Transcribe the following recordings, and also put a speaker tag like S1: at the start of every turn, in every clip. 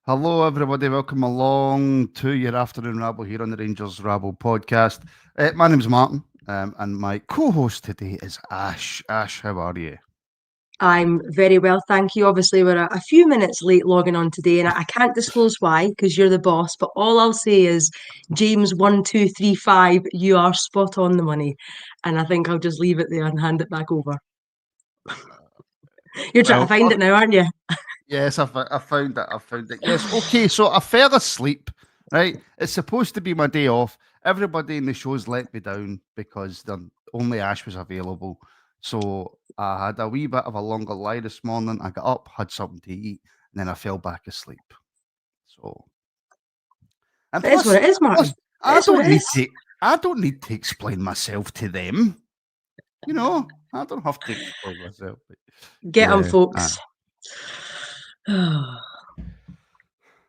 S1: Hello, everybody. Welcome along to your afternoon rabble here on the Rangers Rabble Podcast. My name's Martin, and my co-host today is Ash. Ash, how are you?
S2: I'm very well, thank you. Obviously, we're a few minutes late logging on today, and I can't disclose why because you're the boss. But all I'll say is, James 1235, you are spot on the money, and I think I'll just leave it there and hand it back over. You're trying to
S1: Well,
S2: find it now, aren't you?
S1: yes, I found it. I found it. Yes, okay. So I fell asleep. Right, it's supposed to be my day off. Everybody in the show's let me down because only Ash was available. So I had a wee bit of a longer lie this morning. I got up, had something to eat, and then I fell back asleep. So, and
S2: It is what
S1: plus,
S2: it is,
S1: plus,
S2: Martin. It
S1: I
S2: is what
S1: don't
S2: it
S1: need
S2: is.
S1: to. I don't need to explain myself to them. I don't have to explain myself. But
S2: Get on,
S1: yeah,
S2: folks.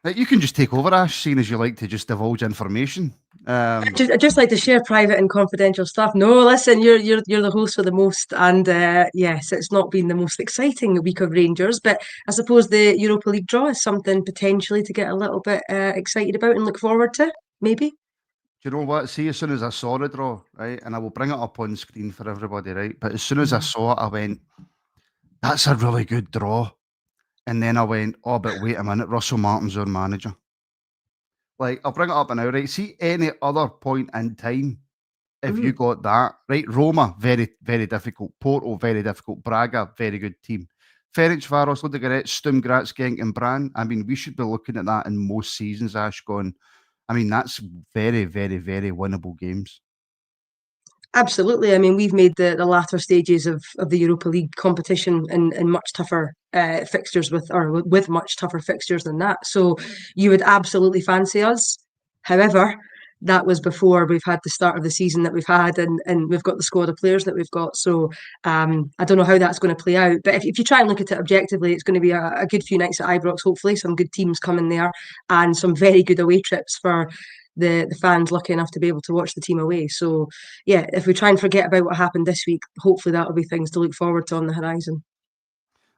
S1: you can just take over, Ash, seeing as you like to just divulge information.
S2: I just like to share private and confidential stuff. No, listen, you're the host for the most, and yes, it's not been the most exciting week of Rangers, but I suppose the Europa League draw is something potentially to get a little bit excited about and look forward to, maybe.
S1: Do you know what? See, as soon as I saw the draw, right, and I will bring it up on screen for everybody, right? But as soon as I saw it, I went, "That's a really good draw." And then I went, "Oh, but wait a minute, Russell Martin's our manager." Like, I'll bring it up now, right? See, any other point in time, if you
S2: Mm.
S1: got that, right? Roma, very, very difficult. Porto, very difficult. Braga, very good team. Ferencváros, Ludogorets, Sturm Graz, Genk and Brann. I mean, we should be looking at that in most seasons, Ash, going, I mean, that's very, very, very winnable games.
S2: Absolutely. I mean, we've made the latter stages of the Europa League competition in much tougher fixtures with much tougher fixtures than that. So you would absolutely fancy us. However, that was before we've had the start of the season that we've had, and we've got the squad of players that we've got. So I don't know how that's going to play out. But if you try and look at it objectively, it's going to be a good few nights at Ibrox, hopefully, some good teams coming there, and some very good away trips for the fans lucky enough to be able to watch the team away. So yeah, if we try and forget about what happened this week, hopefully that'll be things to look forward to on the horizon.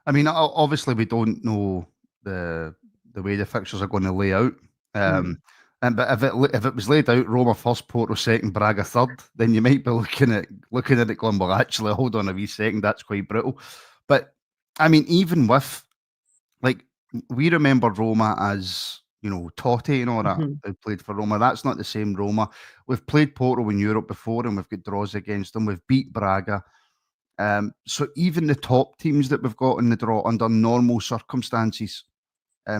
S1: I mean, obviously, we don't know the way the fixtures are going to lay out.
S2: Mm.
S1: But if it was laid out, Roma first, Porto second, Braga third, then you might be looking at it going, well, actually, hold on a wee second, that's quite brutal. But I mean, even with like we remember Roma as Totti and all that
S2: Mm-hmm.
S1: who played for Roma. That's not the same Roma. We've played Porto in Europe before, and we've got draws against them. We've beat Braga. So even the top teams that we've got in the draw under normal circumstances,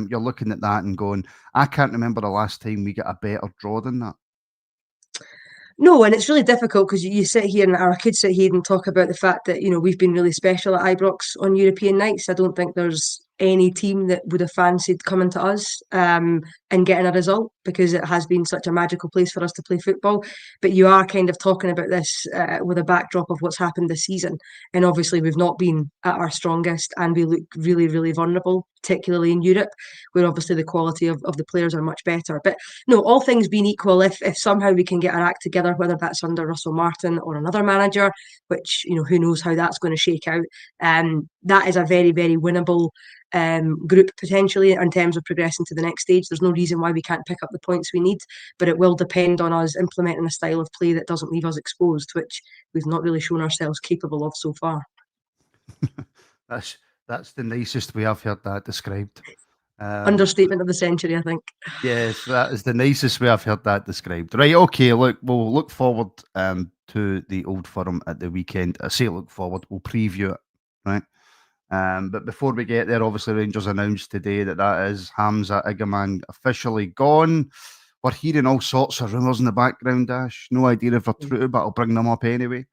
S1: you're looking at that and going, I can't remember the last time we got a better draw than that.
S2: No, and it's really difficult because you sit here and our kids sit here and talk about the fact that we've been really special at Ibrox on European nights. I don't think there's any team that would have fancied coming to us and getting a result because it has been such a magical place for us to play football. But you are kind of talking about this with a backdrop of what's happened this season, and obviously we've not been at our strongest, and we look really, really vulnerable, particularly in Europe, where obviously the quality of the players are much better. But no, all things being equal, if somehow we can get our act together, whether that's under Russell Martin or another manager, which who knows how that's going to shake out, that is a very, very winnable group potentially in terms of progressing to the next stage. There's no reason why we can't pick up the points we need, but it will depend on us implementing a style of play that doesn't leave us exposed, which we've not really shown ourselves capable of so far.
S1: that's the nicest way I've heard that described.
S2: Understatement of the century, I think.
S1: Yes, that is the nicest way I've heard that described. Right, okay, look, we'll look forward to the Old Firm at the weekend. I say look forward, we'll preview it, right? But before we get there, obviously Rangers announced today that is Hamza Egaman officially gone. We're hearing all sorts of rumours in the background, Ash. No idea if they're true, but I'll bring them up anyway.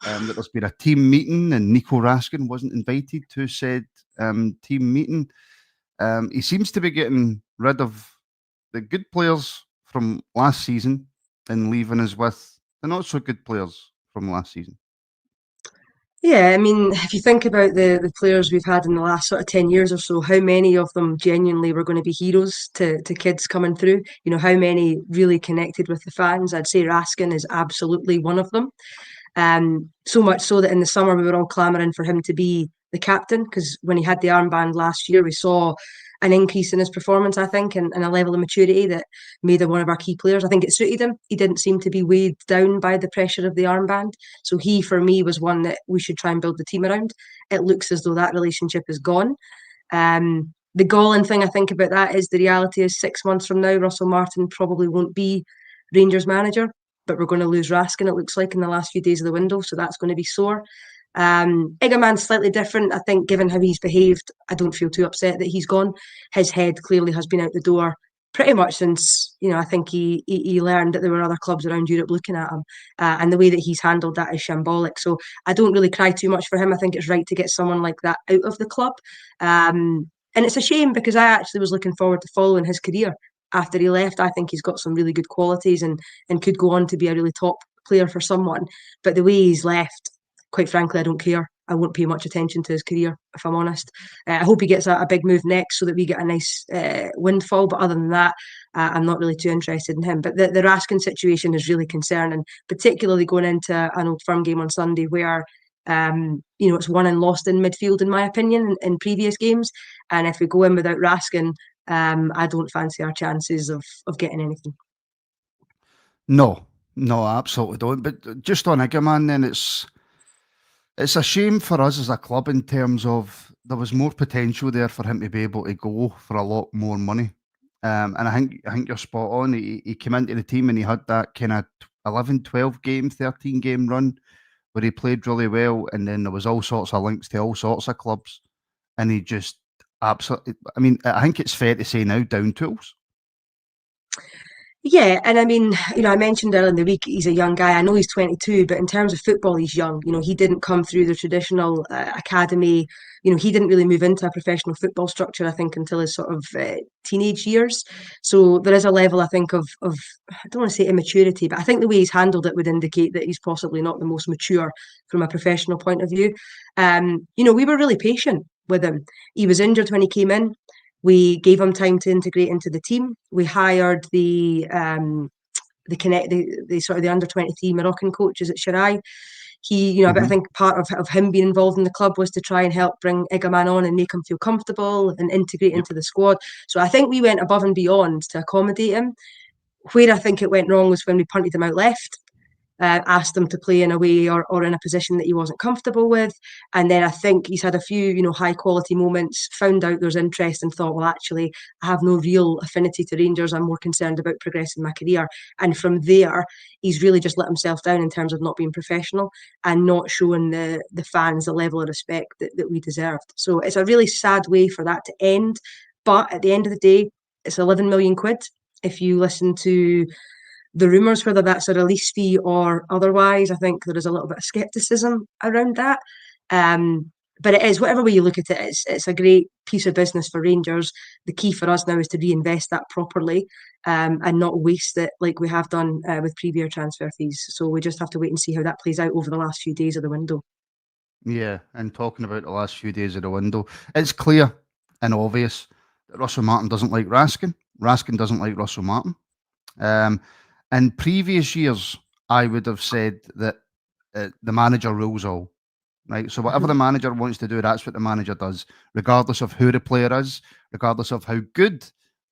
S1: That there's been a team meeting and Nico Raskin wasn't invited to said team meeting. He seems to be getting rid of the good players from last season and leaving us with the not so good players from last season.
S2: Yeah, I mean, if you think about the players we've had in the last sort of 10 years or so, how many of them genuinely were going to be heroes to kids coming through? How many really connected with the fans? I'd say Raskin is absolutely one of them. So much so that in the summer we were all clamouring for him to be the captain because when he had the armband last year, we saw an increase in his performance, I think, and a level of maturity that made him one of our key players. I think it suited him. He didn't seem to be weighed down by the pressure of the armband. So he, for me, was one that we should try and build the team around. It looks as though that relationship is gone. The galling thing I think about that is the reality is 6 months from now, Russell Martin probably won't be Rangers manager, but we're going to lose Raskin, it looks like, in the last few days of the window. So that's going to be sore. Egaman's slightly different. I think given how he's behaved, I don't feel too upset that he's gone. His head clearly has been out the door pretty much since, I think he learned that there were other clubs around Europe looking at him. And the way that he's handled that is shambolic. So I don't really cry too much for him. I think it's right to get someone like that out of the club. And it's a shame because I actually was looking forward to following his career after he left. I think he's got some really good qualities and could go on to be a really top player for someone. But the way he's left, quite frankly, I don't care. I won't pay much attention to his career, if I'm honest. I hope he gets a big move next so that we get a nice windfall. But other than that, I'm not really too interested in him. But the Raskin situation is really concerning, particularly going into an Old Firm game on Sunday where it's won and lost in midfield, in my opinion, in previous games. And if we go in without Raskin, I don't fancy our chances of getting anything.
S1: No, absolutely don't. But just on Egaman, then it's a shame for us as a club in terms of there was more potential there for him to be able to go for a lot more money. And I think you're spot on. He came into the team and he had that kind of 11, 12 game, 13 game run where he played really well, and then there was all sorts of links to all sorts of clubs, and he just absolutely, I think it's fair to say now, down tools.
S2: Yeah, and I mentioned earlier in the week he's a young guy. I know he's 22, but in terms of football, he's young. He didn't come through the traditional academy. He didn't really move into a professional football structure, I think, until his sort of teenage years. So there is a level, I think, of I don't want to say immaturity, but I think the way he's handled it would indicate that he's possibly not the most mature from a professional point of view. We were really patient with him. He was injured when he came in. We gave him time to integrate into the team. We hired the sort of the under-23 Moroccan coaches at Shirai. He, but I think part of him being involved in the club was to try and help bring Egaman on and make him feel comfortable and integrate into the squad. So I think we went above and beyond to accommodate him. Where I think it went wrong was when we punted him out left. Asked him to play in a way or in a position that he wasn't comfortable with. And then I think he's had a few, high quality moments, found out there's interest and thought, well, actually, I have no real affinity to Rangers. I'm more concerned about progressing my career. And from there, he's really just let himself down in terms of not being professional and not showing the fans the level of respect that we deserved. So it's a really sad way for that to end. But at the end of the day, it's 11 million quid. If you listen to the rumours, whether that's a release fee or otherwise, I think there is a little bit of scepticism around that. But it is, whatever way you look at it, it's a great piece of business for Rangers. The key for us now is to reinvest that properly and not waste it like we have done with previous transfer fees. So we just have to wait and see how that plays out over the last few days of the window.
S1: Yeah, and talking about the last few days of the window, it's clear and obvious that Russell Martin doesn't like Raskin. Raskin doesn't like Russell Martin. In previous years, I would have said that the manager rules all, right? So whatever the manager wants to do, that's what the manager does, regardless of who the player is, regardless of how good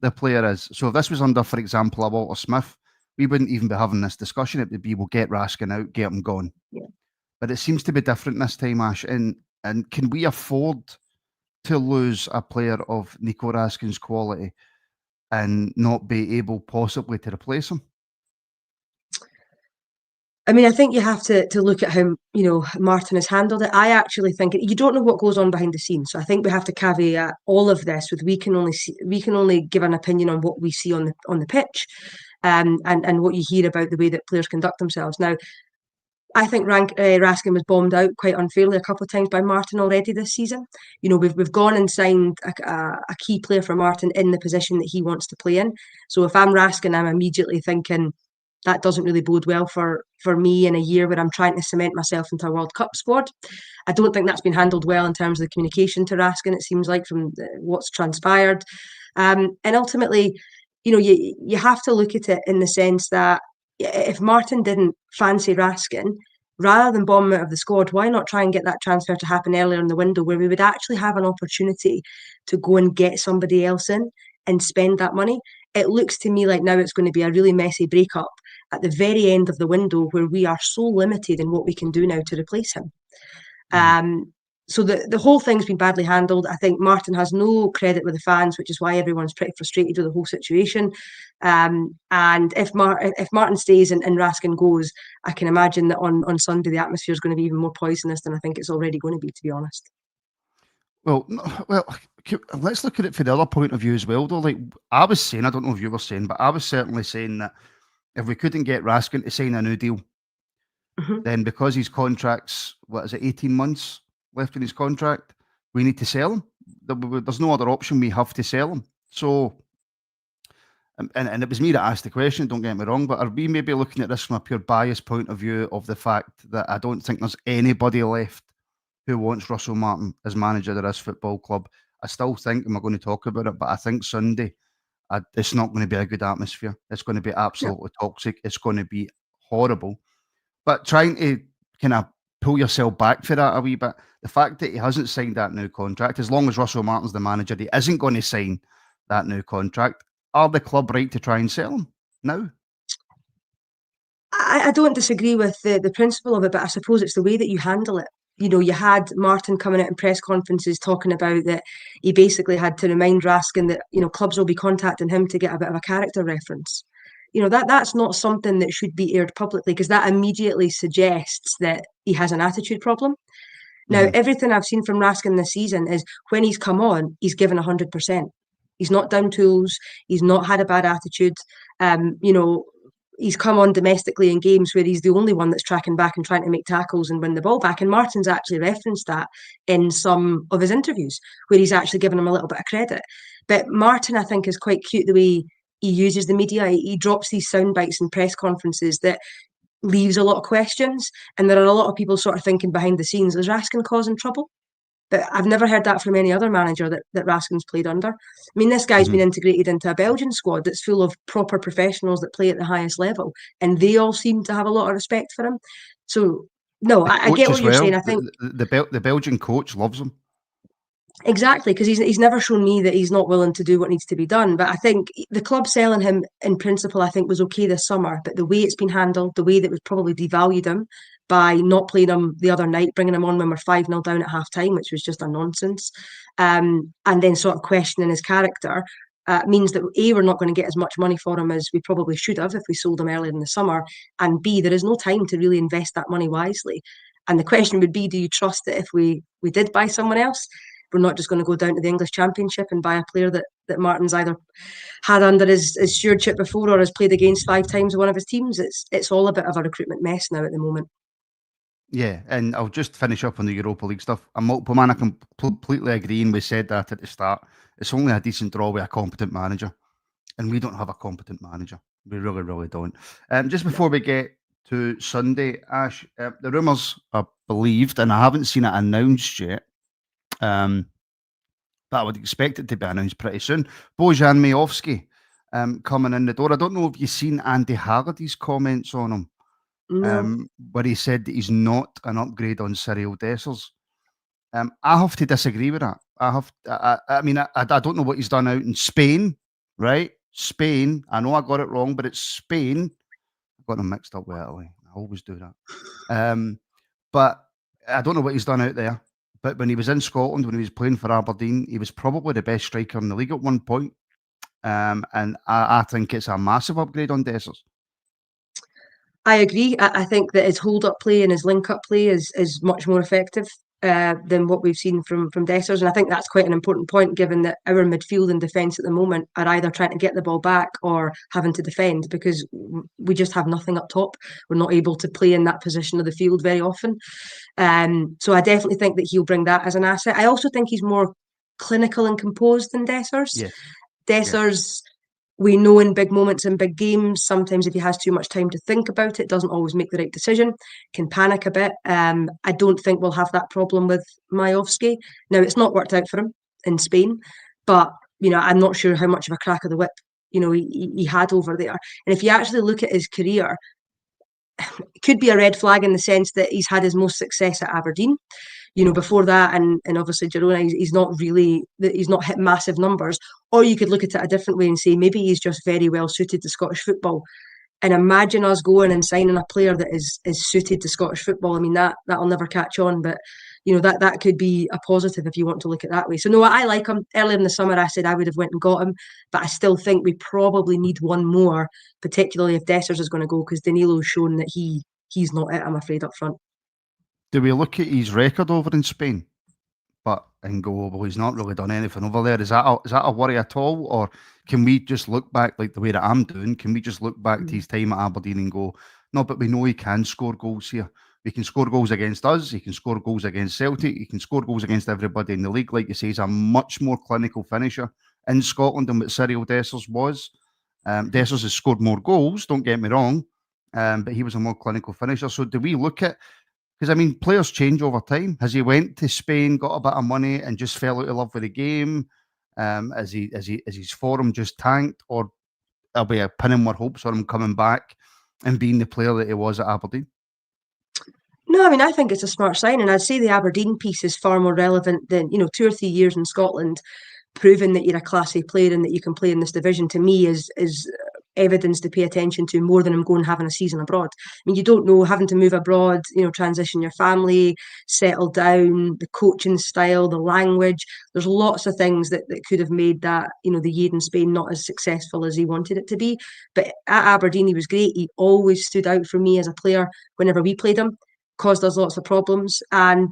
S1: the player is. So if this was under, for example, a Walter Smith, we wouldn't even be having this discussion. It would be, we'll get Raskin out, get him gone.
S2: Yeah.
S1: But it seems to be different this time, Ash. And can we afford to lose a player of Nico Raskin's quality and not be able possibly to replace him?
S2: I think you have to look at how, Martin has handled it. I actually think you don't know what goes on behind the scenes. So I think we have to caveat all of this with we can only give an opinion on what we see on the pitch, and what you hear about the way that players conduct themselves. Now, I think Raskin was bombed out quite unfairly a couple of times by Martin already this season. We've gone and signed a key player for Martin in the position that he wants to play in. So if I'm Raskin, I'm immediately thinking that doesn't really bode well for me in a year where I'm trying to cement myself into a World Cup squad. I don't think that's been handled well in terms of the communication to Raskin, it seems like, from what's transpired. And ultimately, you have to look at it in the sense that if Martin didn't fancy Raskin, rather than bomb out of the squad, why not try and get that transfer to happen earlier in the window where we would actually have an opportunity to go and get somebody else in and spend that money? It looks to me like now it's going to be a really messy breakup at the very end of the window where we are so limited in what we can do now to replace him. So the whole thing's been badly handled. I think Martin has no credit with the fans, which is why everyone's pretty frustrated with the whole situation. And if Martin stays and Raskin goes, I can imagine that on Sunday the atmosphere is going to be even more poisonous than I think it's already going to be, to be honest.
S1: Well, let's look at it from the other point of view as well, though. Like I was saying, I don't know if you were saying, but I was certainly saying that if we couldn't get Raskin to sign a new deal, then because his contract's, 18 months left in his contract, we need to sell him. There's no other option. We have to sell him. So, and it was me that asked the question, don't get me wrong, but are we maybe looking at this from a pure bias point of view of the fact that I don't think there's anybody left who wants Russell Martin as manager of this football club? I still think, and we're going to talk about it, but I think Sunday, it's not going to be a good atmosphere. It's going to be absolutely toxic. It's going to be horrible. But trying to kind of pull yourself back for that a wee bit, the fact that he hasn't signed that new contract, as long as Russell Martin's the manager, he isn't going to sign that new contract. Are the club right to try and sell him now?
S2: I don't disagree with the principle of it, but I suppose it's the way that you handle it. You know, you had Martin coming out in press conferences talking about that he basically had to remind Raskin that, you know, clubs will be contacting him to get a bit of a character reference. You know, that's not something that should be aired publicly because that immediately suggests that he has an attitude problem. Now, everything I've seen from Raskin this season is when he's come on, he's given 100%. He's not down tools. He's not had a bad attitude. You know, he's come on domestically in games where he's the only one that's tracking back and trying to make tackles and win the ball back. And Martin's actually referenced that in some of his interviews where he's actually given him a little bit of credit. But Martin, I think, is quite cute the way he uses the media. He drops these sound bites in press conferences that leaves a lot of questions. And there are a lot of people sort of thinking behind the scenes, is Raskin causing trouble? But I've never heard that from any other manager that Raskin's played under. I mean, this guy's been integrated into a Belgian squad that's full of proper professionals that play at the highest level, and they all seem to have a lot of respect for him. So, no, I get what you're saying. I think
S1: the Belgian coach loves him.
S2: Exactly, because he's never shown me that he's not willing to do what needs to be done. But I think the club selling him in principle, I think, was okay this summer. But the way it's been handled, the way that was probably devalued him by not playing him the other night, bringing him on when we're 5-0 down at half time, which was just a nonsense, and then sort of questioning his character, means that A, we're not going to get as much money for him as we probably should have if we sold him earlier in the summer, and B, there is no time to really invest that money wisely. And the question would be, do you trust that if we did buy someone else, we're not just going to go down to the English Championship and buy a player that Martin's either had under his stewardship before or has played against 5 times with one of his teams? It's all a bit of a recruitment mess now at the moment.
S1: Yeah, and I'll just finish up on the Europa League stuff. A multiple man, I can completely agree, and we said that at the start. It's only a decent draw with a competent manager, and we don't have a competent manager. We really, really don't. Just before we get to Sunday, Ash, the rumours are believed, and I haven't seen it announced yet, but I would expect it to be announced pretty soon. Bojan Miovski coming in the door. I don't know if you've seen Andy Halliday's comments on him.
S2: No.
S1: Where he said that he's not an upgrade on Cyril Dessers. I have to disagree with that. I mean, I don't know what he's done out in Spain, right? Spain. I know I got it wrong, but it's Spain. I got them mixed up with Italy. I always do that. But I don't know what he's done out there. But when he was in Scotland, when he was playing for Aberdeen, he was probably the best striker in the league at one point. And I think it's a massive upgrade on Dessers.
S2: I agree. I think that his hold-up play and his link-up play is much more effective than what we've seen from Dessers. And I think that's quite an important point, given that our midfield and defence at the moment are either trying to get the ball back or having to defend because we just have nothing up top. We're not able to play in that position of the field very often. So I definitely think that he'll bring that as an asset. I also think he's more clinical and composed than Dessers.
S1: Yes.
S2: Dessers... We know in big moments in big games, sometimes if he has too much time to think about it, doesn't always make the right decision, can panic a bit. I don't think we'll have that problem with Miovski. Now, it's not worked out for him in Spain, but, you know, I'm not sure how much of a crack of the whip, you know, he had over there. And if you actually look at his career, could be a red flag in the sense that he's had his most success at Aberdeen. Before that, and obviously Girona, he's not hit massive numbers. Or you could look at it a different way and say maybe he's just very well suited to Scottish football. And imagine us going and signing a player that is suited to Scottish football. I mean, that'll never catch on, but that could be a positive if you want to look at it that way. So no, I like him. Earlier in the summer, I said I would have went and got him, but I still think we probably need one more, particularly if Dessers is going to go, because Danilo's shown that he's not it, I'm afraid, up front.
S1: Do we look at his record over in Spain, and go, well, he's not really done anything over there? Is that a worry at all, or can we just look back like the way that I'm doing? Can we just look back to his time at Aberdeen and go, no, but we know he can score goals here. He can score goals against us. He can score goals against Celtic. He can score goals against everybody in the league. Like you say, he's a much more clinical finisher in Scotland than what Cyril Dessers was. Dessers has scored more goals, don't get me wrong, but he was a more clinical finisher. So do we look at, because, I mean, players change over time. Has he went to Spain, got a bit of money, and just fell out of love with the game? Has his form just tanked, or are we pinning more hopes on him coming back and being the player that he was at Aberdeen?
S2: No, I mean, I think it's a smart sign, and I'd say the Aberdeen piece is far more relevant than 2 or 3 years in Scotland, proving that you're a Class A player and that you can play in this division. To me, is evidence to pay attention to more than him going and having a season abroad. I mean, you don't know, having to move abroad, transition your family, settle down, the coaching style, the language. There's lots of things that could have made that, the year in Spain not as successful as he wanted it to be. But at Aberdeen, he was great. He always stood out for me as a player whenever we played him, caused us lots of problems. And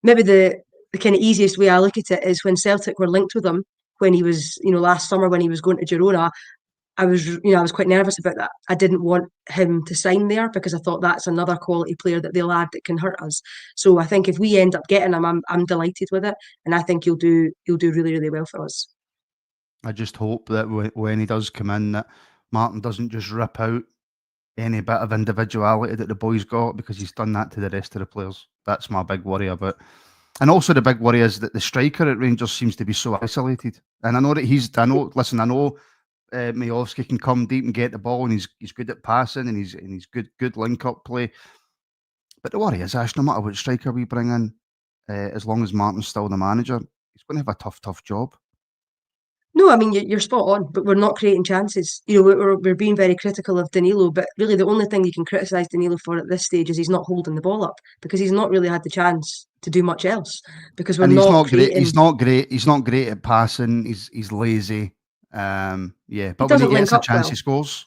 S2: maybe the kind of easiest way I look at it is when Celtic were linked with him when he was, last summer when he was going to Girona. I was quite nervous about that. I didn't want him to sign there because I thought that's another quality player that they'll add that can hurt us. So I think if we end up getting him, I'm delighted with it, and I think he'll do really, really well for us.
S1: I just hope that when he does come in, that Martin doesn't just rip out any bit of individuality that the boys got, because he's done that to the rest of the players. That's my big worry about. And also the big worry is that the striker at Rangers seems to be so isolated. And I know that Miovski can come deep and get the ball, and he's good at passing, and he's good link up play. But the worry is, Ash, no matter what striker we bring in, as long as Martin's still the manager, he's going to have a tough job.
S2: No, I mean, you're spot on, but we're not creating chances. We're being very critical of Danilo, but really the only thing you can criticise Danilo for at this stage is he's not holding the ball up, because he's not really had the chance to do much else, because
S1: he's not great. He's not great at passing. He's lazy. But when he gets a chance, he scores.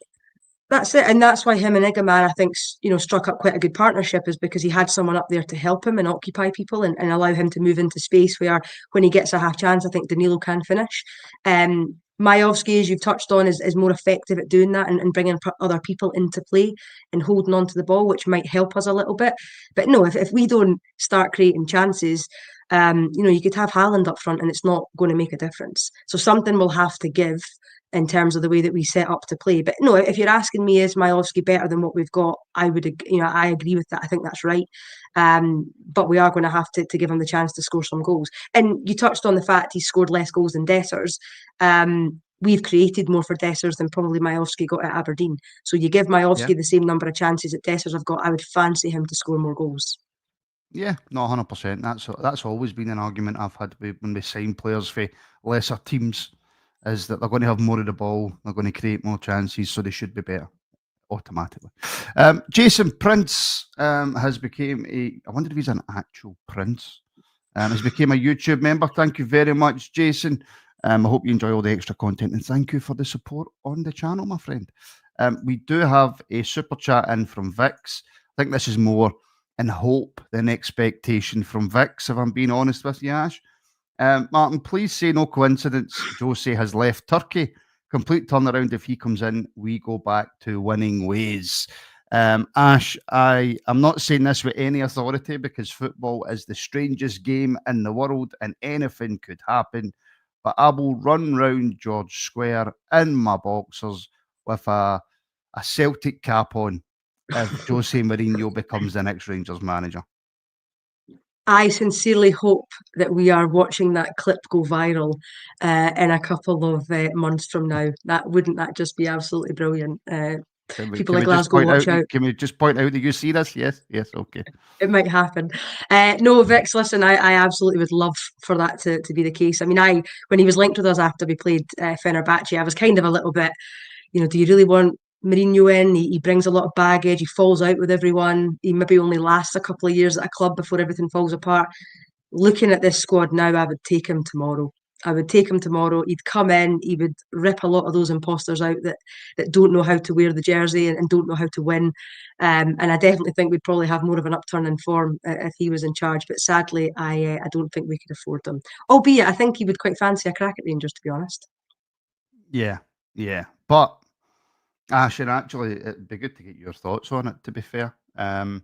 S2: That's it, and that's why him and Egaman, I think, struck up quite a good partnership, is because he had someone up there to help him and occupy people and allow him to move into space where, when he gets a half chance, I think Danilo can finish. Miovski, as you've touched on, is more effective at doing that and bringing other people into play and holding on to the ball, which might help us a little bit. But no, if we don't start creating chances, you could have Haaland up front and it's not going to make a difference. So something will have to give in terms of the way that we set up to play. But no, if you're asking me, is Miovski better than what we've got? I agree with that. I think that's right. But we are going to have to give him the chance to score some goals. And you touched on the fact he scored less goals than Dessers. We've created more for Dessers than probably Miovski got at Aberdeen. So you give Miovski the same number of chances that Dessers have got, I would fancy him to score more goals.
S1: Yeah, no, 100%. That's always been an argument I've had when we sign players for lesser teams, is that they're going to have more of the ball, they're going to create more chances, so they should be better automatically. Jason Prince has become I wonder if he's an actual prince. Has become a YouTube member. Thank you very much, Jason. I hope you enjoy all the extra content, and thank you for the support on the channel, my friend. We do have a super chat in from Vix. I think this is more in hope than expectation from Vix, if I'm being honest with you, Ash. Martin, please say no coincidence Jose has left Turkey. Complete turnaround if he comes in. We go back to winning ways. Ash, I am not saying this with any authority, because football is the strangest game in the world and anything could happen. But I will run round George Square in my boxers with a Celtic cap on if Jose Mourinho becomes the next Rangers manager.
S2: I sincerely hope that we are watching that clip go viral in a couple of months from now. Wouldn't that just be absolutely brilliant? People like Glasgow, watch out.
S1: Can we just point out that you see this? Yes, okay.
S2: It might happen. No, Vix, listen, I absolutely would love for that to be the case. I mean, when he was linked with us after we played Fenerbahce, I was kind of a little bit, do you really want Mourinho in? He brings a lot of baggage. He falls out with everyone. He maybe only lasts a couple of years at a club before everything falls apart. Looking at this squad now, I would take him tomorrow. He'd come in, he would rip a lot of those imposters out that don't know how to wear the jersey and don't know how to win. And I definitely think we'd probably have more of an upturn in form if he was in charge. But sadly, I don't think we could afford them. Albeit, I think he would quite fancy a crack at Rangers, to be honest.
S1: Yeah. But, Ash, and actually, it'd be good to get your thoughts on it, to be fair. I'm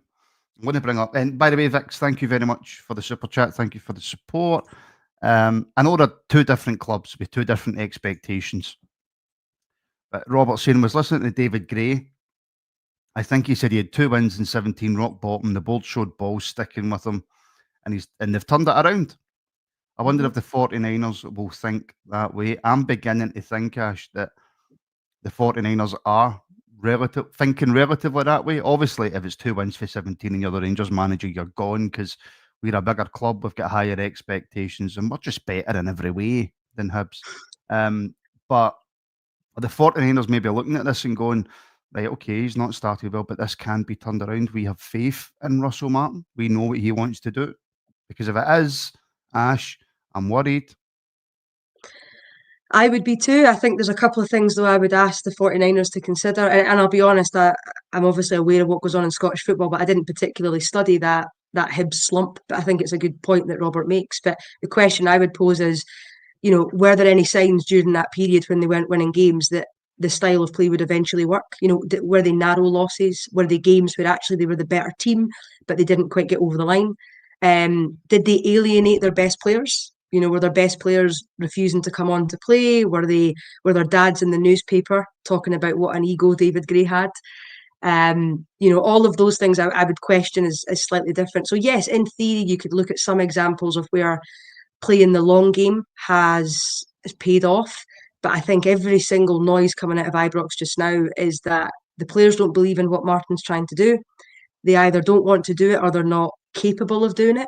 S1: going to bring up, and by the way, Vix, thank you very much for the super chat. Thank you for the support. I know they're two different clubs with two different expectations. But Robert saying was listening to David Gray. I think he said he had 2 wins in 17, rock bottom. The board showed balls sticking with him, and they've turned it around. I wonder if the 49ers will think that way. I'm beginning to think, Ash, that the 49ers are thinking relatively that way. Obviously, if it's 2 wins for 17 and you're the Rangers manager, you're gone because we're a bigger club. We've got higher expectations and we're just better in every way than Hibs. But the 49ers may be looking at this and going, right, okay, he's not started well, but this can be turned around. We have faith in Russell Martin. We know what he wants to do. Because if it is, Ash, I'm worried.
S2: I would be too. I think there's a couple of things, though, I would ask the 49ers to consider. And I'll be honest, I'm obviously aware of what goes on in Scottish football, but I didn't particularly study that Hibs slump. But I think it's a good point that Robert makes. But the question I would pose is, were there any signs during that period when they weren't winning games that the style of play would eventually work? Were they narrow losses? Were they games where actually they were the better team, but they didn't quite get over the line? Did they alienate their best players? Were their best players refusing to come on to play? Were their dads in the newspaper talking about what an ego David Gray had? All of those things I would question is slightly different. So yes, in theory, you could look at some examples of where playing the long game has paid off. But I think every single noise coming out of Ibrox just now is that the players don't believe in what Martin's trying to do. They either don't want to do it or they're not capable of doing it.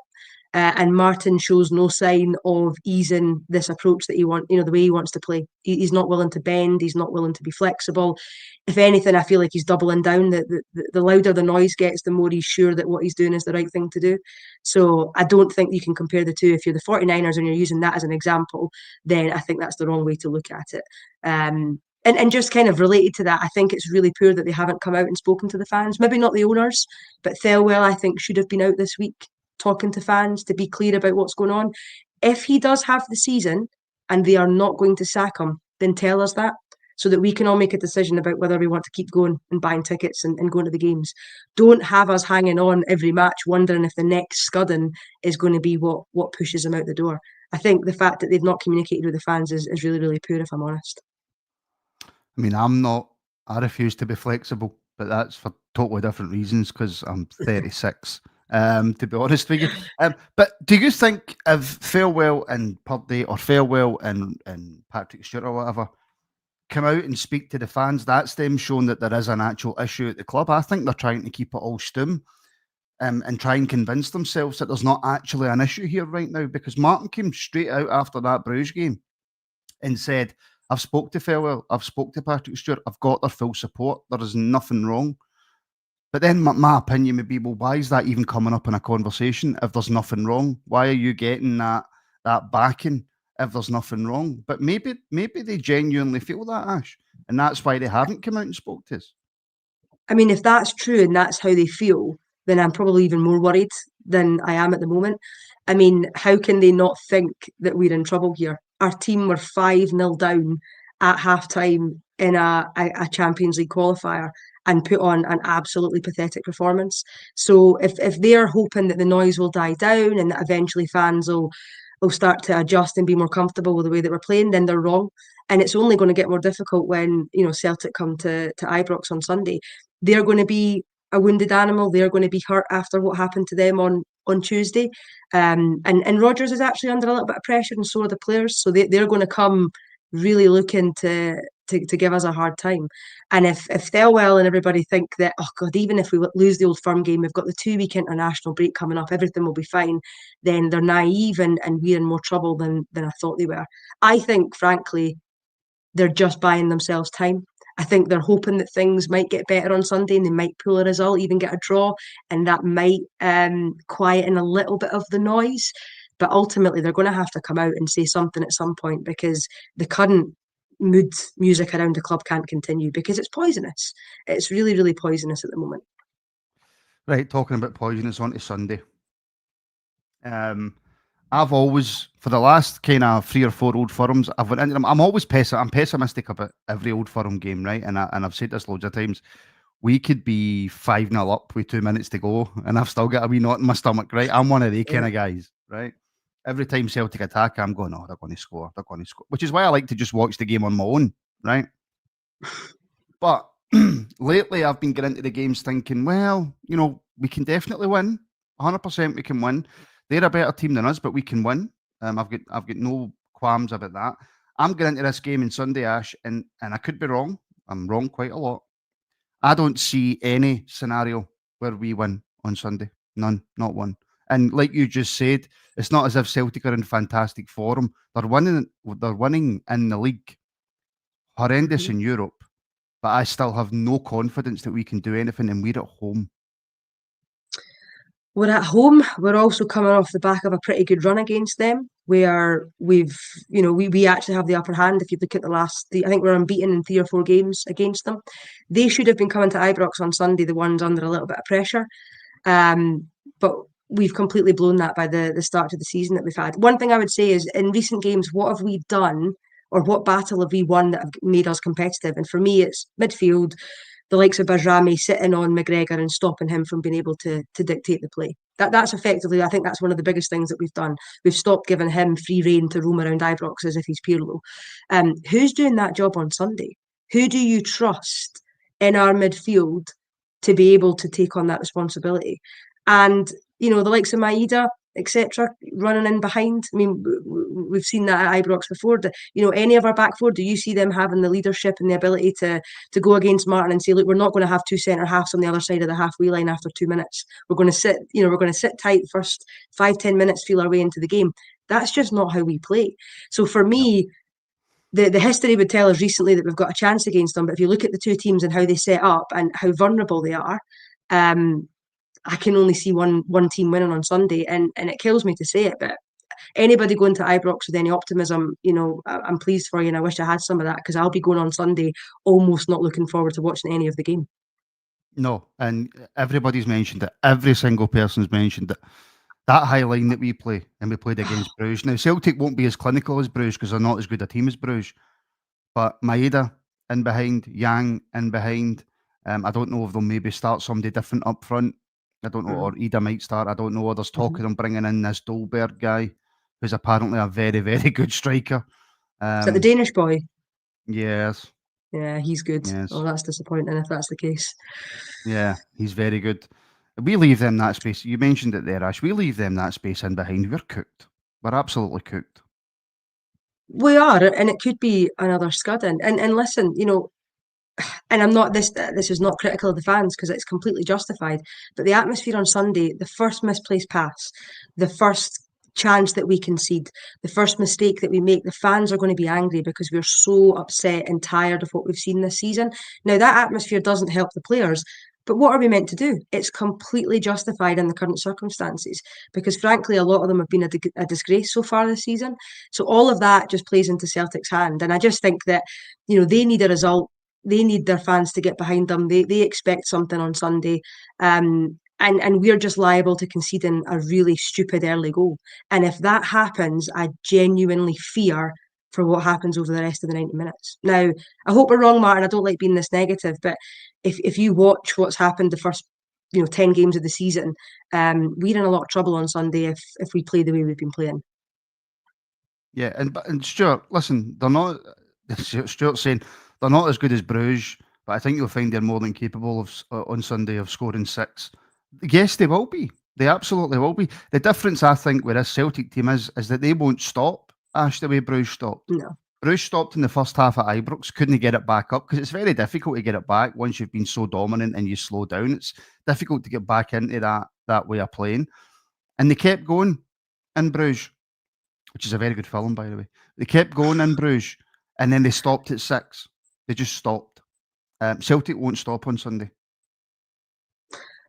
S2: And Martin shows no sign of easing this approach that he wants, the way he wants to play. He's not willing to bend. He's not willing to be flexible. If anything, I feel like he's doubling down. The louder the noise gets, the more he's sure that what he's doing is the right thing to do. So I don't think you can compare the two. If you're the 49ers and you're using that as an example, then I think that's the wrong way to look at it. And just kind of related to that, I think it's really poor that they haven't come out and spoken to the fans. Maybe not the owners, but Thelwell, I think, should have been out this week talking to fans to be clear about what's going on. If he does have the season and they are not going to sack him, then tell us that so that we can all make a decision about whether we want to keep going and buying tickets and going to the games. Don't have us hanging on every match wondering if the next scudding is going to be what pushes him out the door. I think the fact that they've not communicated with the fans is really, really poor, if I'm honest.
S1: I mean, I refuse to be flexible, but that's for totally different reasons because I'm 36. To be honest with you. But do you think if Farewell and Purdy or Farewell and Patrick Stewart or whatever come out and speak to the fans, that's them showing that there is an actual issue at the club? I think they're trying to keep it all stum and try and convince themselves that there's not actually an issue here right now, because Martin came straight out after that Bruges game and said, I've spoke to Farewell, I've spoke to Patrick Stewart, I've got their full support, there is nothing wrong. But then my opinion would be, well, why is that even coming up in a conversation if there's nothing wrong? Why are you getting that backing if there's nothing wrong? But maybe they genuinely feel that, Ash, and that's why they haven't come out and spoke to us.
S2: I mean, if that's true and that's how they feel, then I'm probably even more worried than I am at the moment. I mean, how can they not think that we're in trouble here? Our team were 5-0 down at half-time in a Champions League qualifier and put on an absolutely pathetic performance. So if they're hoping that the noise will die down and that eventually fans will start to adjust and be more comfortable with the way that we're playing, then they're wrong. And it's only going to get more difficult when, Celtic come to Ibrox on Sunday. They're going to be a wounded animal. They're going to be hurt after what happened to them on Tuesday. And Rodgers is actually under a little bit of pressure, and so are the players. So they're going to come really looking to to give us a hard time. And if Thelwell and everybody think that, oh God, even if we lose the Old Firm game, we've got the 2-week international break coming up, everything will be fine, then they're naive and we're in more trouble than I thought they were. I think, frankly, they're just buying themselves time. I think they're hoping that things might get better on Sunday and they might pull a result, even get a draw, and that might quieten a little bit of the noise. But ultimately, they're going to have to come out and say something at some point, because the current mood music around the club can't continue, because it's poisonous. It's really, really poisonous at the moment.
S1: Right, talking about poisonous, on to Sunday. I've always, for the last kind of 3 or 4 Old Firms, I've went into them. I'm always I'm pessimistic about every Old Firm game, right? And I've said this loads of times. We could be 5-0 up with 2 minutes to go, and I've still got a wee knot in my stomach, right? I'm one of the kind of guys, right? Every time Celtic attack, I'm going, oh, they're going to score, which is why I like to just watch the game on my own, right? But lately, I've been getting into the games thinking, well, we can definitely win. 100% we can win. They're a better team than us, but we can win. I've got no qualms about that. I'm getting into this game on Sunday, Ash, and I could be wrong. I'm wrong quite a lot. I don't see any scenario where we win on Sunday. None, not one. And like you just said, it's not as if Celtic are in fantastic form. They're winning in the league. Horrendous in Europe. But I still have no confidence that we can do anything, and we're at home.
S2: We're at home. We're also coming off the back of a pretty good run against them, where we actually have the upper hand. If you look at I think we're unbeaten in 3 or 4 games against them. They should have been coming to Ibrox on Sunday, the ones under a little bit of pressure. But we've completely blown that by the start of the season that we've had. One thing I would say is, in recent games, what have we done, or what battle have we won that have made us competitive? And for me, it's midfield, the likes of Bajrami sitting on McGregor and stopping him from being able to dictate the play. That's effectively, I think that's one of the biggest things that we've done. We've stopped giving him free rein to roam around Ibrox as if he's Pirlo. Who's doing that job on Sunday? Who do you trust in our midfield to be able to take on that responsibility? And, the likes of Maeda, etc., running in behind. I mean, we've seen that at Ibrox before. Any of our back four, do you see them having the leadership and the ability to go against Martin and say, look, we're not going to have 2 centre halves on the other side of the halfway line after 2 minutes. We're going to sit tight first 5-10 minutes, feel our way into the game. That's just not how we play. So for me, the history would tell us recently that we've got a chance against them. But if you look at the 2 teams and how they set up and how vulnerable they are, I can only see one team winning on Sunday, and it kills me to say it, but anybody going to Ibrox with any optimism, I'm pleased for you, and I wish I had some of that, because I'll be going on Sunday almost not looking forward to watching any of the game.
S1: No, and everybody's mentioned it. Every single person's mentioned it. That high line that we play, and we played against Bruges. Now, Celtic won't be as clinical as Bruges because they're not as good a team as Bruges, but Maeda in behind, Yang in behind. I don't know if they'll maybe start somebody different up front. I don't know, or Ida might start. I don't know. There's talking on bringing in this Dolberg guy, who's apparently a very, very good striker.
S2: Is that the Danish boy?
S1: Yes.
S2: Yeah, he's good.
S1: Yes.
S2: Oh, that's disappointing if that's the case.
S1: Yeah, he's very good. We leave them that space. You mentioned it there, Ash. We leave them that space in behind. We're cooked. We're absolutely cooked.
S2: We are, and it could be another scudding. And listen, and I'm not this is not critical of the fans, because it's completely justified, but the atmosphere on Sunday, the first misplaced pass, the first chance that we concede, the first mistake that we make, the fans are going to be angry because we're so upset and tired of what we've seen this season. Now, that atmosphere doesn't help the players, but what are we meant to do? It's completely justified in the current circumstances, because frankly, a lot of them have been a disgrace so far this season. So all of that just plays into Celtic's hand, and I just think that they need a result. They need their fans to get behind them. They expect something on Sunday. And we're just liable to conceding a really stupid early goal. And if that happens, I genuinely fear for what happens over the rest of the 90 minutes. Now, I hope we're wrong, Martin. I don't like being this negative, but if you watch what's happened the first 10 games of the season, we're in a lot of trouble on Sunday if we play the way we've been playing.
S1: Yeah, and Stuart, listen, they're not. Stuart's saying they're not as good as Bruges, but I think you'll find they're more than capable of on Sunday of scoring 6. Yes, they will be. They absolutely will be. The difference, I think, with this Celtic team is that they won't stop, Ash, the way Bruges stopped.
S2: No.
S1: Bruce stopped in the first half at Ibrox, couldn't get it back up because it's very difficult to get it back once you've been so dominant and you slow down. It's difficult to get back into that way of playing. And they kept going in Bruges, which is a very good film, by the way. They kept going in Bruges, and then they stopped at 6. They just stopped. Celtic won't stop on Sunday.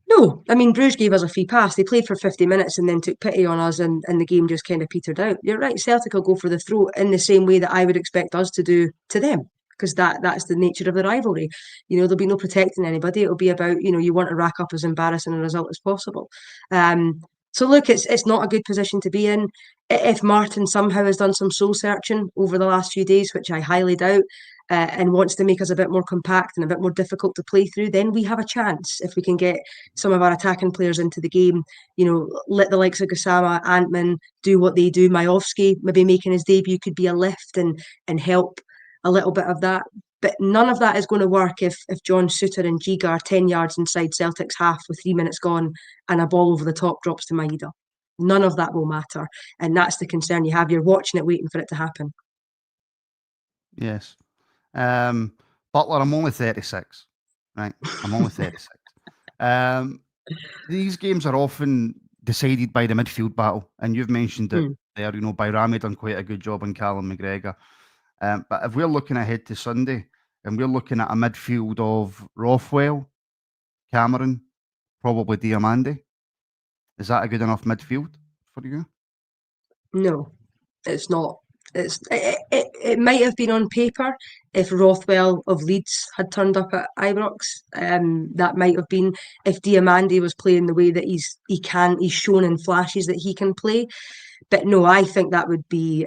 S2: No, I mean, Bruges gave us a free pass. They played for 50 minutes and then took pity on us, and the game just kind of petered out. You're right, Celtic will go for the throat in the same way that I would expect us to do to them, because that's the nature of the rivalry. There'll be no protecting anybody. It'll be about, you want to rack up as embarrassing a result as possible. So look, it's not a good position to be in. If Martin somehow has done some soul searching over the last few days, which I highly doubt, and wants to make us a bit more compact and a bit more difficult to play through, then we have a chance if we can get some of our attacking players into the game. Let the likes of Gassama, Antman do what they do. Miovski maybe making his debut could be a lift and help a little bit of that. But none of that is going to work if John Souttar and Giga are 10 yards inside Celtic's half with 3 minutes gone and a ball over the top drops to Maeda. None of that will matter. And that's the concern you have. You're watching it, waiting for it to happen.
S1: Yes. Butler, I'm only 36. Right? I'm only 36. These games are often decided by the midfield battle. And you've mentioned it there. Bayrami done quite a good job on Callum McGregor. But if we're looking ahead to Sunday and we're looking at a midfield of Rothwell, Cameron, probably Diamande, is that a good enough midfield for you?
S2: No, it's not. It might have been on paper if Rothwell of Leeds had turned up at Ibrox. That might have been if Diamande was playing the way that he's shown in flashes that he can play. But no, I think that would be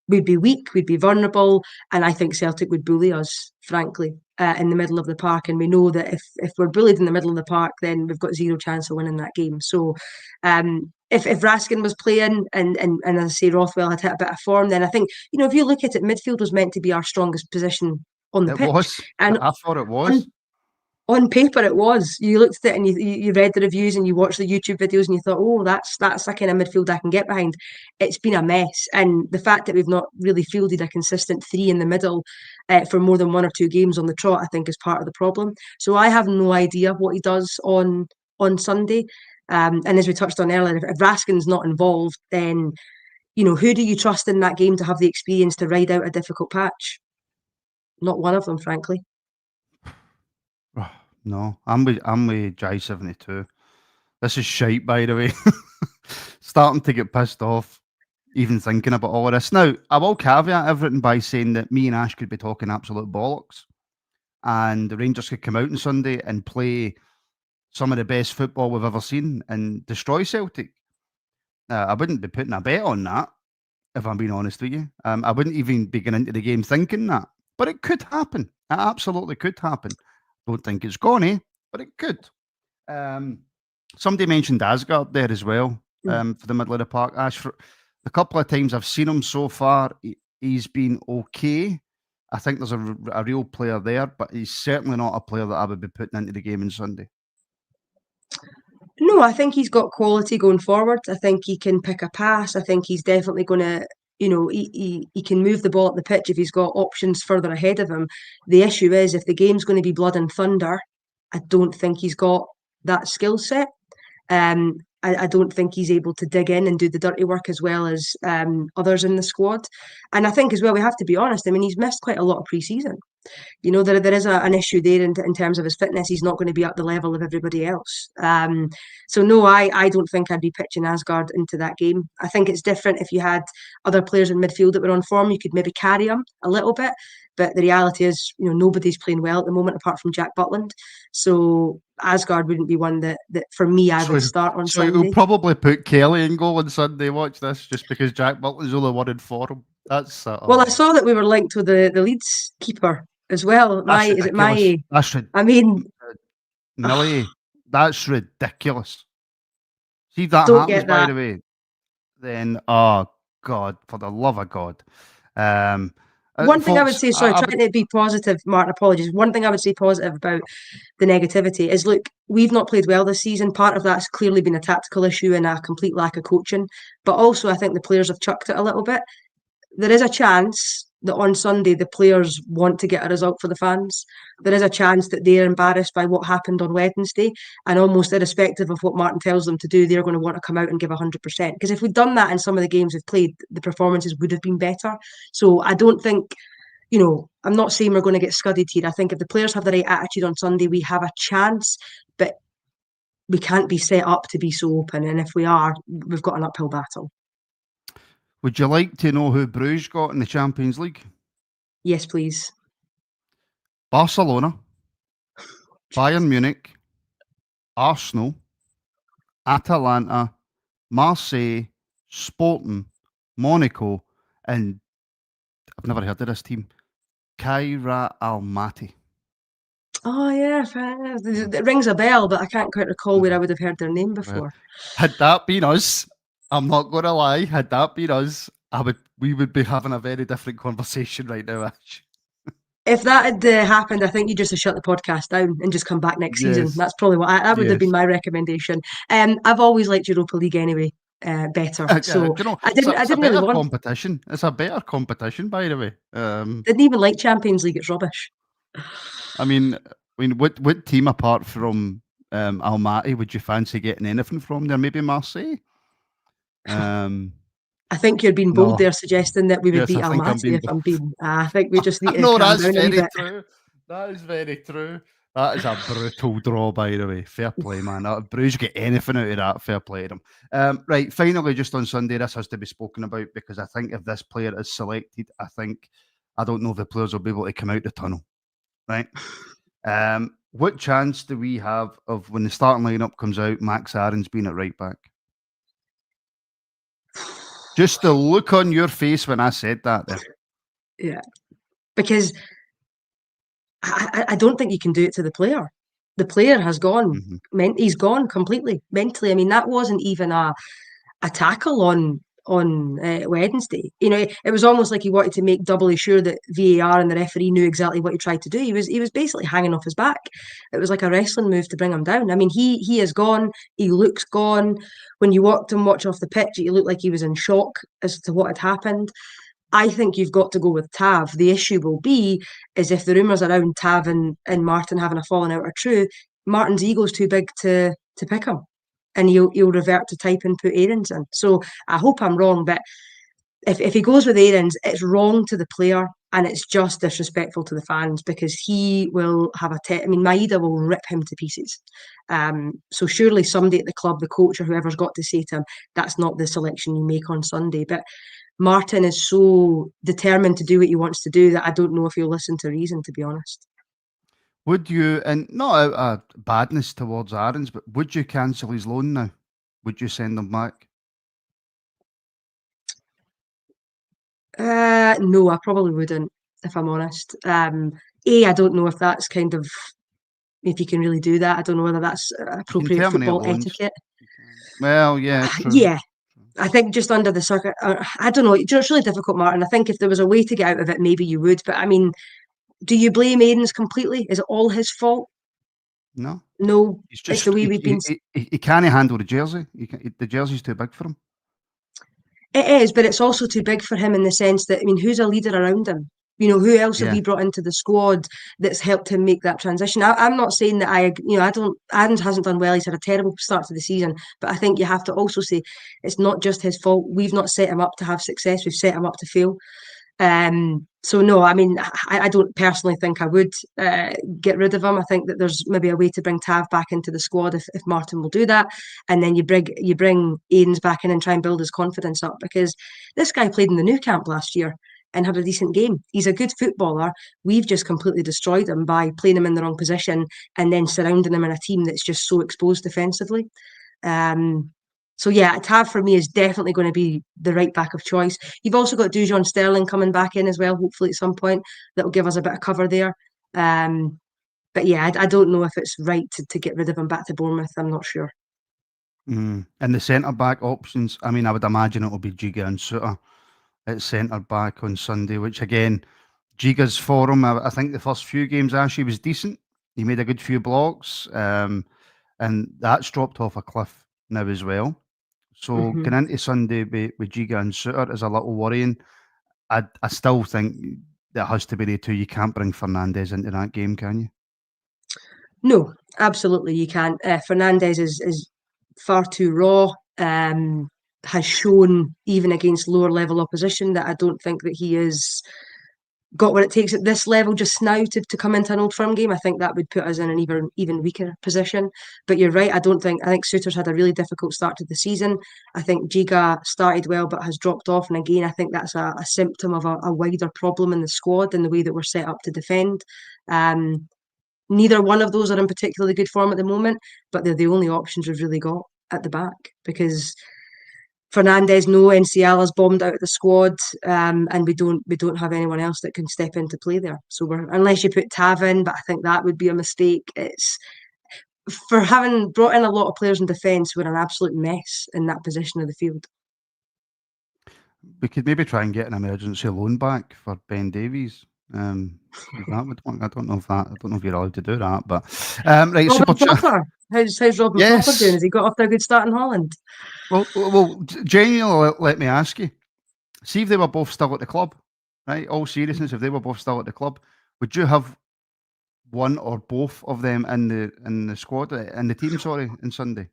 S2: we'd be weak, we'd be vulnerable, and I think Celtic would bully us, frankly, in the middle of the park. And we know that if we're bullied in the middle of the park, then we've got zero chance of winning that game. So if Raskin was playing and as I say, Rothwell had hit a bit of form, then I think, if you look at it, midfield was meant to be our strongest position on the pitch.
S1: It was. And I thought it was.
S2: On paper, it was. You looked at it and you read the reviews and you watched the YouTube videos and you thought, oh, that's a kind of midfield I can get behind. It's been a mess. And the fact that we've not really fielded a consistent 3 in the middle for more than 1 or 2 games on the trot, I think is part of the problem. So I have no idea what he does on Sunday. And as we touched on earlier, if Raskin's not involved, then, who do you trust in that game to have the experience to ride out a difficult patch? Not one of them, frankly.
S1: No, I'm with Jai72. This is shite, by the way. Starting to get pissed off, even thinking about all of this. Now, I will caveat everything by saying that me and Ash could be talking absolute bollocks, and the Rangers could come out on Sunday and play some of the best football we've ever seen and destroy Celtic. I wouldn't be putting a bet on that, if I'm being honest with you. I wouldn't even be going into the game thinking that. But it could happen. It absolutely could happen. Don't think it's gone, but it could. Somebody mentioned Asgard there as well for the middle of the park. Ash, for the couple of times I've seen him so far, he's been okay. I think there's a real player there, but he's certainly not a player that I would be putting into the game on Sunday.
S2: No, I think he's got quality going forward. I think he can pick a pass. I think he's definitely going to, he can move the ball up the pitch if he's got options further ahead of him. The issue is if the game's going to be blood and thunder, I don't think he's got that skill set. I don't think he's able to dig in and do the dirty work as well as others in the squad. And I think as well, we have to be honest, I mean, he's missed quite a lot of pre-season. There is an issue there in terms of his fitness. He's not going to be at the level of everybody else. So no, I don't think I'd be pitching Asgard into that game. I think it's different if you had other players in midfield that were on form. You could maybe carry them a little bit. But the reality is, nobody's playing well at the moment apart from Jack Butland. So Asgard wouldn't be one that for me I would start on Sunday.
S1: So you'll probably put Kelly in goal on Sunday. Watch this, just because Jack Butland's only one in form. That's
S2: well, I saw that we were linked with the Leeds keeper as well.
S1: Millie, that's ridiculous. See, if that happens, by the way, then, oh, God, for the love of God.
S2: One thing I would say, trying to be positive, Martin, apologies. One thing I would say positive about the negativity is, look, we've not played well this season. Part of that's clearly been a tactical issue and a complete lack of coaching. But also, I think the players have chucked it a little bit. there is a chance that on Sunday the players want to get a result for the fans. There is a chance that they're embarrassed by what happened on Wednesday, and almost irrespective of what Martin tells them to do, they're going to want to come out and give 100%. Because if we'd done that in some of the games we've played, the performances would have been better. So I don't think, I'm not saying we're going to get scudded here. I think if the players have the right attitude on Sunday, we have a chance, but we can't be set up to be so open. And if we are, we've got an uphill battle.
S1: Would you like to know who Bruges got in the Champions League?
S2: Yes, please.
S1: Barcelona, Bayern Munich, Arsenal, Atalanta, Marseille, Sporting, Monaco, and I've never heard of this team, Kaira Almaty.
S2: Oh, yeah. It rings a bell, but I can't quite recall where I would have heard their name before.
S1: Had that been us, I'm not going to lie, had that been us, we would be having a very different conversation right now, Ash.
S2: If that had happened, I think you just have shut the podcast down and just come back next season. That's probably what that would have been my recommendation. I've always liked Europa League anyway, better. So I didn't really want
S1: competition. It's a better competition, by the way.
S2: Didn't even like Champions League. It's rubbish.
S1: I mean, what team apart from Almaty would you fancy getting anything from there? Maybe Marseille.
S2: I think you're being bold there, suggesting that we would beat Almaty if I'm being. I think we just need to calm down a bit.
S1: True. That is very true. That is a brutal draw, by the way. Fair play, man. Bruges get anything out of that. Fair play to them. Right, finally, just on Sunday, this has to be spoken about because I think if this player is selected, I don't know if the players will be able to come out the tunnel. Right? What chance do we have of when the starting lineup comes out, Max Aarons being at right back? Just the look on your face when I said that there.
S2: Yeah. Because I don't think you can do it to the player. The player has gone. He's gone completely mentally. I mean, that wasn't even a tackle on Wednesday. It was almost like he wanted to make doubly sure that VAR and the referee knew exactly what he tried to do. He was basically hanging off his back. It was like a wrestling move to bring him down. I mean, he is gone. He looks gone. When you watch off the pitch, it looked like he was in shock as to what had happened. I think you've got to go with Tav. The issue will be is if the rumours around Tav and Martin having a falling out are true, Martin's ego's too big to pick him. And he'll revert to type and put Aarons in. So I hope I'm wrong, but if he goes with Aarons, it's wrong to the player and it's just disrespectful to the fans because he will have Maeda will rip him to pieces. So surely somebody at the club, the coach or whoever's got to say to him, that's not the selection you make on Sunday. But Martin is so determined to do what he wants to do that I don't know if he'll listen to reason, to be honest.
S1: Would you, and not out of badness towards Aarons, but would you cancel his loan now? Would you send him back?
S2: No, I probably wouldn't, if I'm honest. I don't know if that's if you can really do that. I don't know whether that's appropriate football etiquette.
S1: Well, yeah, true.
S2: Yeah. I think just under the circuit, I don't know. It's really difficult, Martin. I think if there was a way to get out of it, maybe you would. But I mean, do you blame Aarons completely? Is it all his fault?
S1: No.
S2: It's the way we've been.
S1: He can't handle the jersey. The jersey's too big for him.
S2: It is, but it's also too big for him in the sense that, who's a leader around him? Who else have we brought into the squad that's helped him make that transition? I'm not saying that Aarons hasn't done well. He's had a terrible start to the season, but I think you have to also say it's not just his fault. We've not set him up to have success. We've set him up to fail. So no, I don't personally think I would get rid of him. I think that there's maybe a way to bring Tav back into the squad if Martin will do that, and then you bring Aarons back in and try and build his confidence up because this guy played in the Nou Camp last year and had a decent game. He's a good footballer. We've just completely destroyed him by playing him in the wrong position and then surrounding him in a team that's just so exposed defensively. So yeah, Tav for me is definitely going to be the right back of choice. You've also got Dujon Sterling coming back in as well, hopefully at some point. That will give us a bit of cover there. But yeah, I don't know if it's right to get rid of him back to Bournemouth. I'm not sure.
S1: And the centre-back options, I would imagine it will be Giga and Suter at centre-back on Sunday, which again, Giga's form, I think the first few games actually was decent. He made a good few blocks, and that's dropped off a cliff now as well. So going into Sunday with Giga and Suter is a little worrying. I still think that has to be the two. You can't bring Fernandes into that game, can you?
S2: No, absolutely you can't. Fernandes is far too raw. Has shown even against lower level opposition that I don't think that he is got what it takes at this level just now to come into an Old Firm game. I think that would put us in an even weaker position. But you're right. I think Souttar's had a really difficult start to the season. I think Giga started well but has dropped off, and again I think that's a symptom of a wider problem in the squad and the way that we're set up to defend. Neither one of those are in particularly good form at the moment, but they're the only options we've really got at the back, because Fernandes, no, Enciala's bombed out of the squad, and we don't have anyone else that can step into play there. So unless you put Tav in, but I think that would be a mistake. It's for having brought in a lot of players in defence, we're an absolute mess in that position of the field.
S1: We could maybe try and get an emergency loan back for Ben Davies. That would work. I don't know if you're allowed to do that, but right.
S2: Robin Popper. How's Robin Popper doing? Has he got off to a good start in Holland?
S1: Well, genuinely, let me ask you. See if they were both still at the club, right? All seriousness, if they were both still at the club, would you have one or both of them in the squad, in the team? Sorry, on Sunday,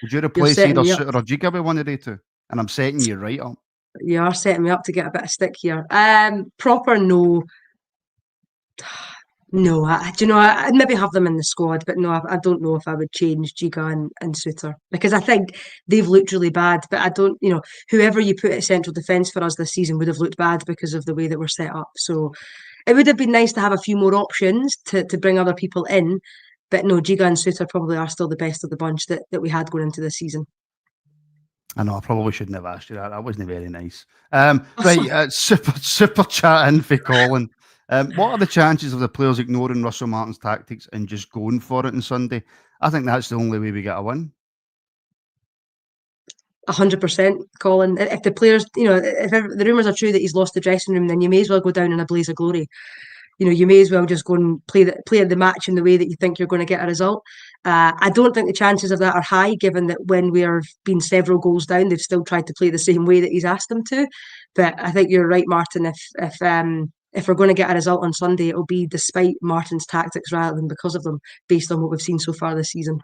S1: would you replace either Souttar or Giga with one of the two? And I'm setting you right up.
S2: You are setting me up to get a bit of stick here. Proper, no. No, I'd maybe have them in the squad, but no, I don't know if I would change Giga and Souttar, because I think they've looked really bad. But I don't, whoever you put at central defence for us this season would have looked bad because of the way that we're set up. So it would have been nice to have a few more options to bring other people in. But no, Giga and Souttar probably are still the best of the bunch that we had going into this season.
S1: I know, I probably shouldn't have asked you that. That wasn't very nice. Right, super chat in for Colin. What are the chances of the players ignoring Russell Martin's tactics and just going for it on Sunday? I think that's the only way we get a win.
S2: 100%, Colin. If the players, if the rumours are true that he's lost the dressing room, then you may as well go down in a blaze of glory. You may as well just go and play the match in the way that you think you're going to get a result. I don't think the chances of that are high, given that when we are been several goals down, they've still tried to play the same way that he's asked them to. But I think you're right, Martin. If we're going to get a result on Sunday, it'll be despite Martin's tactics rather than because of them, based on what we've seen so far this season.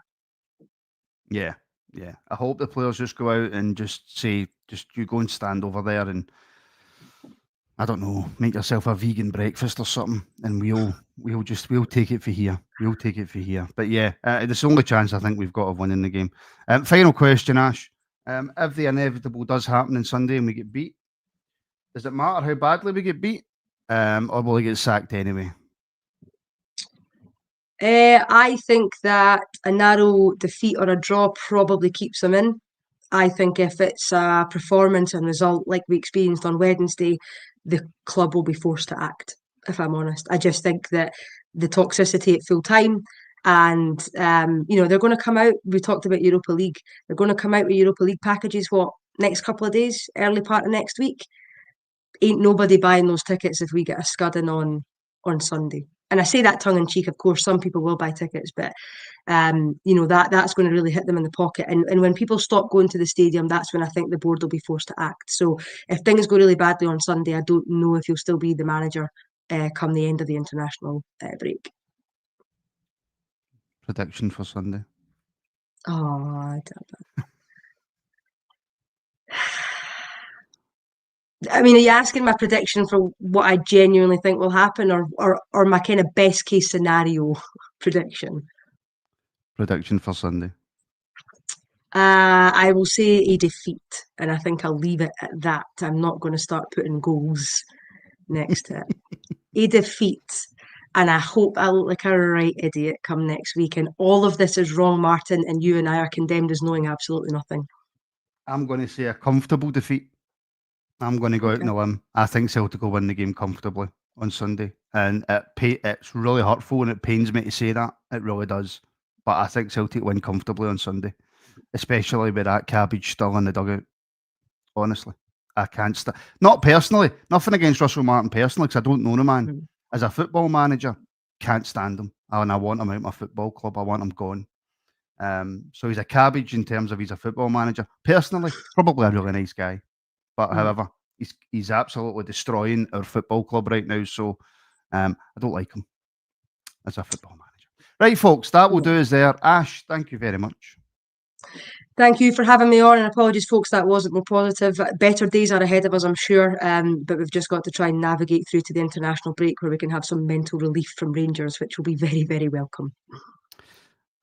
S1: Yeah. I hope the players just go out and just say, you go and stand over there and, I don't know, make yourself a vegan breakfast or something, and we'll take it for here. We'll take it for here. But yeah, it's the only chance I think we've got of winning the game. Final question, Ash. If the inevitable does happen on Sunday and we get beat, does it matter how badly we get beat, or will he get sacked anyway?
S2: I think that a narrow defeat or a draw probably keeps him in. I think if it's a performance and result like we experienced on Wednesday, the club will be forced to act, if I'm honest. I just think that the toxicity at full time, and they're going to come out. We talked about Europa League. They're going to come out with Europa League packages. Next couple of days, early part of next week. Ain't nobody buying those tickets if we get a scudding on Sunday. And I say that tongue in cheek. Of course, some people will buy tickets, but that's going to really hit them in the pocket. And when people stop going to the stadium, that's when I think the board will be forced to act. So if things go really badly on Sunday, I don't know if he'll still be the manager come the end of the international break.
S1: Prediction for Sunday?
S2: Oh, I don't know. I mean, are you asking my prediction for what I genuinely think will happen, or my kind of best case scenario prediction?
S1: Prediction for Sunday.
S2: I will say a defeat, and I think I'll leave it at that. I'm not going to start putting goals next to it. A defeat, and I hope I look like a right idiot come next week, and all of this is wrong, Martin, and you and I are condemned as knowing absolutely nothing.
S1: I'm going to say a comfortable defeat. I'm going to go out on a limb. I think Celtic will win the game comfortably on Sunday. And it's really hurtful and it pains me to say that. It really does. But I think Celtic win comfortably on Sunday, especially with that cabbage still in the dugout. Honestly, I can't not personally. Nothing against Russell Martin personally, because I don't know the man. As a football manager, can't stand him. And I want him out of my football club. I want him gone. So he's a cabbage in terms of he's a football manager. Personally, probably a really nice guy. But however, he's absolutely destroying our football club right now. So I don't like him as a football manager. Right, folks, that will do us there. Ash, thank you very much.
S2: Thank you for having me on, and apologies, folks, that wasn't more positive. Better days are ahead of us, I'm sure, but we've just got to try and navigate through to the international break where we can have some mental relief from Rangers, which will be very, very welcome.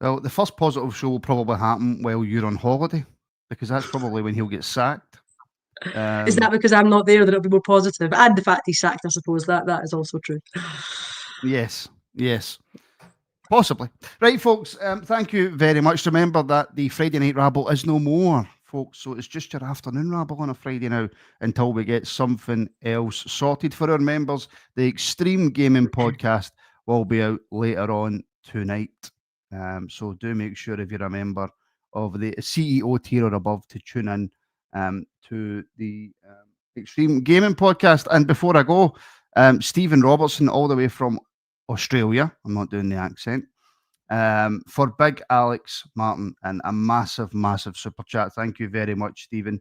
S1: Well, the first positive show will probably happen while you're on holiday, because that's probably when he'll get sacked.
S2: Is that because I'm not there that it'll be more positive? And the fact he's sacked, I suppose, that is also true.
S1: Yes. Possibly. Right, folks, thank you very much. Remember that the Friday Night Rabble is no more, folks, so it's just your afternoon rabble on a Friday now until we get something else sorted for our members. The Extreme Gaming Podcast will be out later on tonight, so do make sure, if you're a member of the CEO tier or above, to tune in to the Extreme Gaming Podcast. And before I go, Stephen Robertson, all the way from Australia, I'm not doing the accent, for Big Alex Martin, and a massive super chat. Thank you very much, Stephen,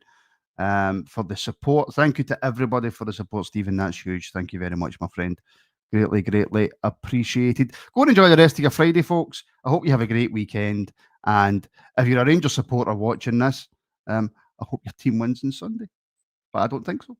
S1: for the support. Thank you to everybody for the support, Stephen. That's huge. Thank you very much, my friend. Greatly appreciated. Go and enjoy the rest of your Friday, folks. I hope you have a great weekend. And if you're a Rangers supporter watching this, I hope your team wins on Sunday. But I don't think so.